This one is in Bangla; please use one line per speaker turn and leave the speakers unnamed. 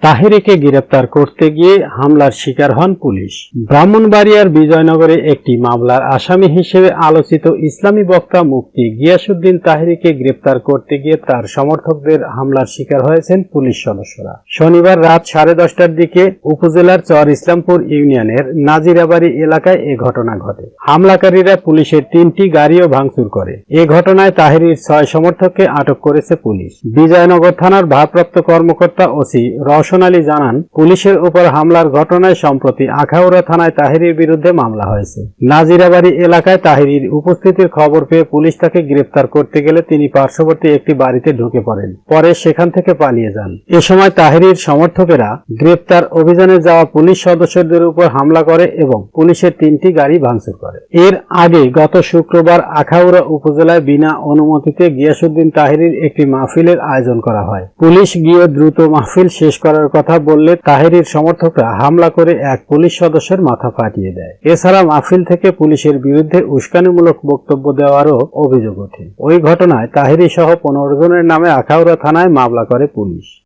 তাহেরীকে গ্রেপ্তার করতে গিয়ে হামলার শিকার হন পুলিশ। ব্রাহ্মণবাড়িয়ার বিজয়নগরে একটি মামলার আসামি হিসেবে আলোচিত ইসলামী বক্তা মুফতি গিয়াসউদ্দিন তাহেরীকে গ্রেপ্তার করতে গিয়ে তার সমর্থকদের হামলার শিকার হয়েছেন পুলিশ সদস্যরা। শনিবার রাত 10:30টার দিকে উপজেলার চর ইসলামপুর ইউনিয়নের নাজিরাবাড়ি এলাকায় এ ঘটনা ঘটে। হামলাকারীরা পুলিশের 3টি গাড়িও ভাঙচুর করে। এ ঘটনায় তাহেরীর 6 সমর্থককে আটক করেছে পুলিশ। বিজয়নগর থানার ভারপ্রাপ্ত কর্মকর্তা ওসি রওশন আলী জানান, পুলিশের উপর হামলার ঘটনায় সম্প্রতি আখাউড়া থানায় তাহেরীর বিরুদ্ধে মামলা হয়েছে। নাজিরাবাড়ি এলাকায় তাহেরীর উপস্থিতির খবর পেয়ে পুলিশ তাকে গ্রেপ্তার করতে গেলে তিনি পার্শ্ববর্তী একটি বাড়িতে ঢুকে পড়েন। পরে সেখান থেকে পালিয়ে যান। এ সময় তাহেরীর সমর্থকেরা গ্রেপ্তার অভিযানে যাওয়া পুলিশ সদস্যদের উপর হামলা করে এবং পুলিশের 3টি গাড়ি ভাঙচুর করে। এর আগে গত শুক্রবার আখাউড়া উপজেলায় বিনা অনুমতিতে গিয়াসউদ্দিন তাহেরীর একটি মাহফিলের আয়োজন করা হয়। পুলিশ গিয়ে দ্রুত মাহফিল শেষ করার কথা বললে তাহেরীর সমর্থকরা হামলা করে এক পুলিশ সদস্যের মাথা ফাটিয়ে দেয়। এছাড়া মাহফিল থেকে পুলিশের বিরুদ্ধে উস্কানিমূলক বক্তব্য দেওয়ারও অভিযোগ ওঠে। ওই ঘটনায় তাহেরী সহ 15 জনের নামে আখাউড়া থানায় মামলা করে পুলিশ।